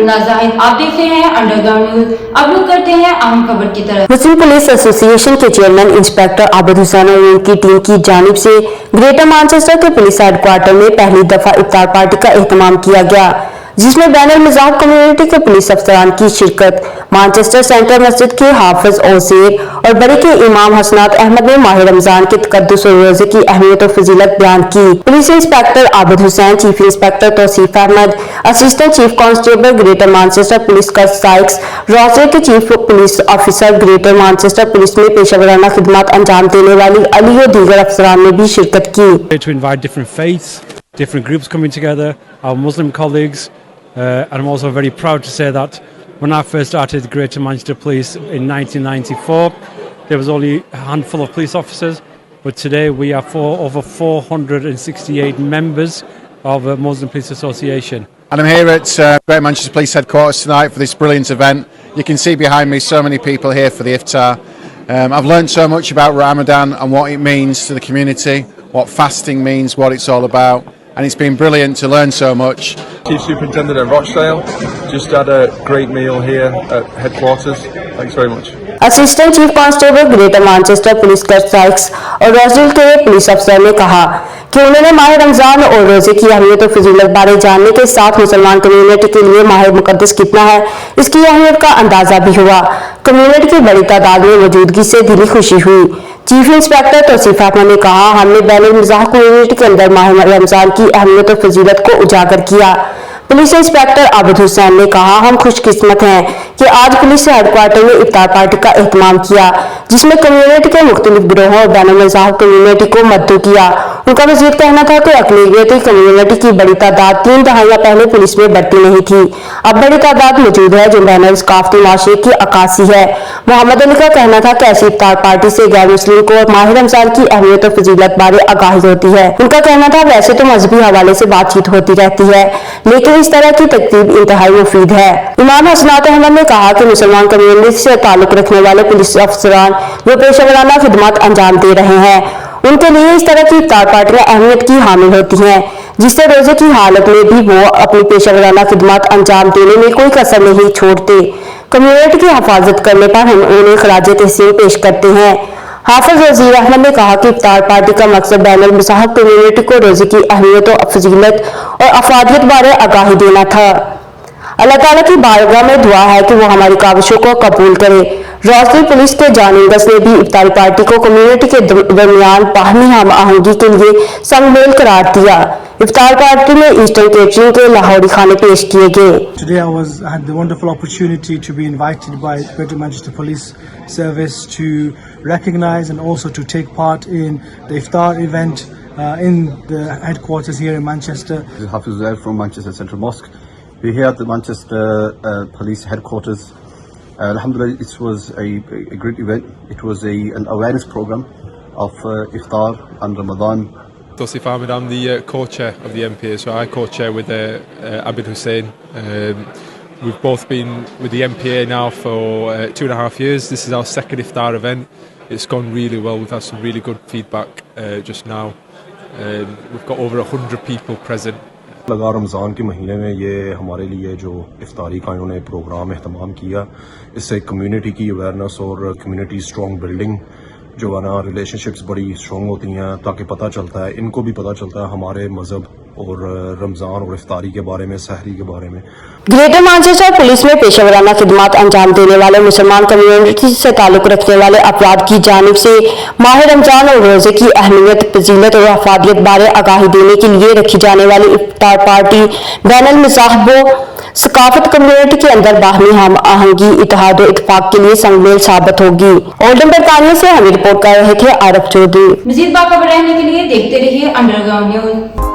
नाज़ाहिद, आप देख रहे हैं अंडरग्राउंड न्यूज। अब लोग करते हैं अहम खबर की तरफ। मुस्लिम पुलिस एसोसिएशन के चेयरमैन इंस्पेक्टर आबिद हुसैन और उनकी टीम की जानिब से ग्रेटर मैनचेस्टर के पुलिस हेडक्वार्टर में पहली दफा इफ्तार पार्टी का एहतमाम किया गया, जिसमें बैनुल मज़ाहब कम्युनिटी के पुलिस अफसरान की शिरकत। मैनचेस्टर सेंट्रल मस्जिद के हाफिज ओसेर और बरी के इमाम हसनात अहमद ने माह रमजान के तकद्दुस और रोजे की अहमियत और फजीलत बयान की। Police inspector Abid Hussain, chief inspector Tauseef Ahmed, assistant chief constable Greater Manchester police का साइक्स, रोजे के chief police officer Greater Manchester police में पेशेवराना खिदमत अंजाम देने वाली अली और दीगर अफसरान ने भी शिरकत की। Different groups coming together, our Muslim colleagues, and I'm also very proud to say that when I first started Greater Manchester Police in 1994, there was only a handful of police officers, but today we are over 468 members of the Muslim Police Association. And I'm here at Greater Manchester Police Headquarters tonight for this brilliant event. You can see behind me so many people here for the iftar. I've learned so much about Ramadan and what it means to the community, what fasting means, what it's all about. And it's been brilliant to learn so much. Chief Superintendent at Rochdale just had a great meal here at headquarters. Thanks very much. Assistant chief constable Greater Manchester police का Sikes और रोजडल के police अफसर ने कहा कि उन्होंने माह रमजान और रोजे की अहमियत और फजीलत बारे जानने के साथ मुसलमान कम्युनिटी के लिए माह मुकद्दस कितना है, इसकी अहमियत का अंदाजा भी हुआ। कम्युनिटी की बड़ी तादाद में मौजूदगी से दिली खुशी हुई। चीफ इंस्पेक्टर तौसीफ अहमद ने कहा, हमने बैनुल मज़ाहब कम्युनिटी के अंदर माह रमजान की अहमियत और फजीलत को उजागर किया। पुलिस इंस्पेक्टर आबिद हुसैन ने कहा, हम खुशकिस्मत हैं कि आज पुलिस हेडक्वार्टर में इफ्तार पार्टी का एहतमाम किया, जिसमें कम्युनिटी के मुख्तलिफ गिरोहों और बैनुल मज़ाहब कम्युनिटी को मद्दू किया। उनका मज़ीद कहना था कि अक़लियती कम्युनिटी की बड़ी तादाद 3 दहाइयां पहले पुलिस में बढ़ती नहीं थी, अब बड़ी तादाद मौजूद है जो बैनुल सकाफ़ती माशरे की अक्कासी है। मोहम्मद अली का कहना था कि ऐसी इफ्तार पार्टी से गैर मुस्लिम को माह रमजान की अहमियत और फजीलत बारे आगाही होती है। उनका कहना था, वैसे तो मजहबी हवाले से बातचीत होती रहती है, लेकिन इस तरह की तरतीब इंतहाई मुफीद है। इमाम हसनात अहमद ने कहा कि मुसलमान कम्युनिटी से ताल्लुक रखने वाले पुलिस अफसरान जो पेशेवराना खिदमत अंजाम दे रहे हैं, उनके लिए इस तरह की इफ्तार पार्टियां अहमियत की हामिल होती हैं, जिससे रोजे की हालत में भी वो अपनी पेशेवराना खिदमत अंजाम देने में कोई कसर नहीं छोड़ते। कम्युनिटी की हिफाजत करने पर हम उन्हें खराज तहसीन पेश करते हैं। हाफिज वजीर अहमद ने कहा कि इफ्तार पार्टी का मकसद बैनुल मज़ाहब कम्युनिटी को रोजे की अहमियत और फजीलत और अफादियत बारे आगाही देना था। अल्लाह ताला की बारगाह में दुआ है कि वो हमारी काविशों को कबूल करे। रोजडल पुलिस के जानिंदस ने भी इफ्तारी पार्टी को कम्युनिटी के दरमियान बाहमी हम आहंगी के लिए संगमेल करार दिया। इफ्तार पार्टी में ईस्टर्न केटरिंग के लाहौरी खाने पेश किए गए। Today I had the wonderful opportunity to be invited by Greater Manchester Police Service to recognize and also to take part in the iftar event in the headquarters here in Manchester. Hafiz Zaid from Manchester Central Mosque. We're here at the Manchester Police Headquarters. Alhamdulillah, it was a great event. It was an awareness program of iftar and Ramadan. Tawsif Ahmed, I'm the co-chair of the MPA, so I co-chair with Abid Hussain. We've both been with the MPA now for 2.5 years. This is our second iftar event. It's gone really well. We've had some really good feedback just now. We've got over 100 people present. لگا رمضان کے مہینے میں یہ ہمارے لیے جو افطاری کا انہوں نے پروگرام اہتمام کیا، اس سے کمیونٹی کی اویئرنیس اور کمیونٹی اسٹرانگ بلڈنگ جو ہے نا ریلیشن شپس بڑی اسٹرانگ ہوتی ہیں، تاکہ پتہ چلتا ہے، ان کو بھی پتہ چلتا ہے ہمارے مذہب اور رمضان اور افطاری کے بارے میں، سحری کے بارے میں۔ ग्रेटर मैनचेस्टर पुलिस में पेशेवराना खिदमत अंजाम देने वाले मुसलमान कम्युनिटी से ताल्लुक रखने वाले अफराद की जानिब से माह रमजान और रोजे की अहमियत, फजीलत और अफादियत बारे आगाही देने के लिए रखी जाने वाली इफ्तार पार्टी बैनुल मज़ाहब सकाफत कम्युनिटी के अंदर बाहमी हम आहंगी, इत्तेहाद और इत्तेफाक के लिए संगमेल साबित होगी। ओल्डन बरतानिया से हमें रिपोर्ट कर रहे थे आरफ चौधरी। मज़ीद बाखबर रहने के लिए देखते रहिए अंडरग्राउंड न्यूज।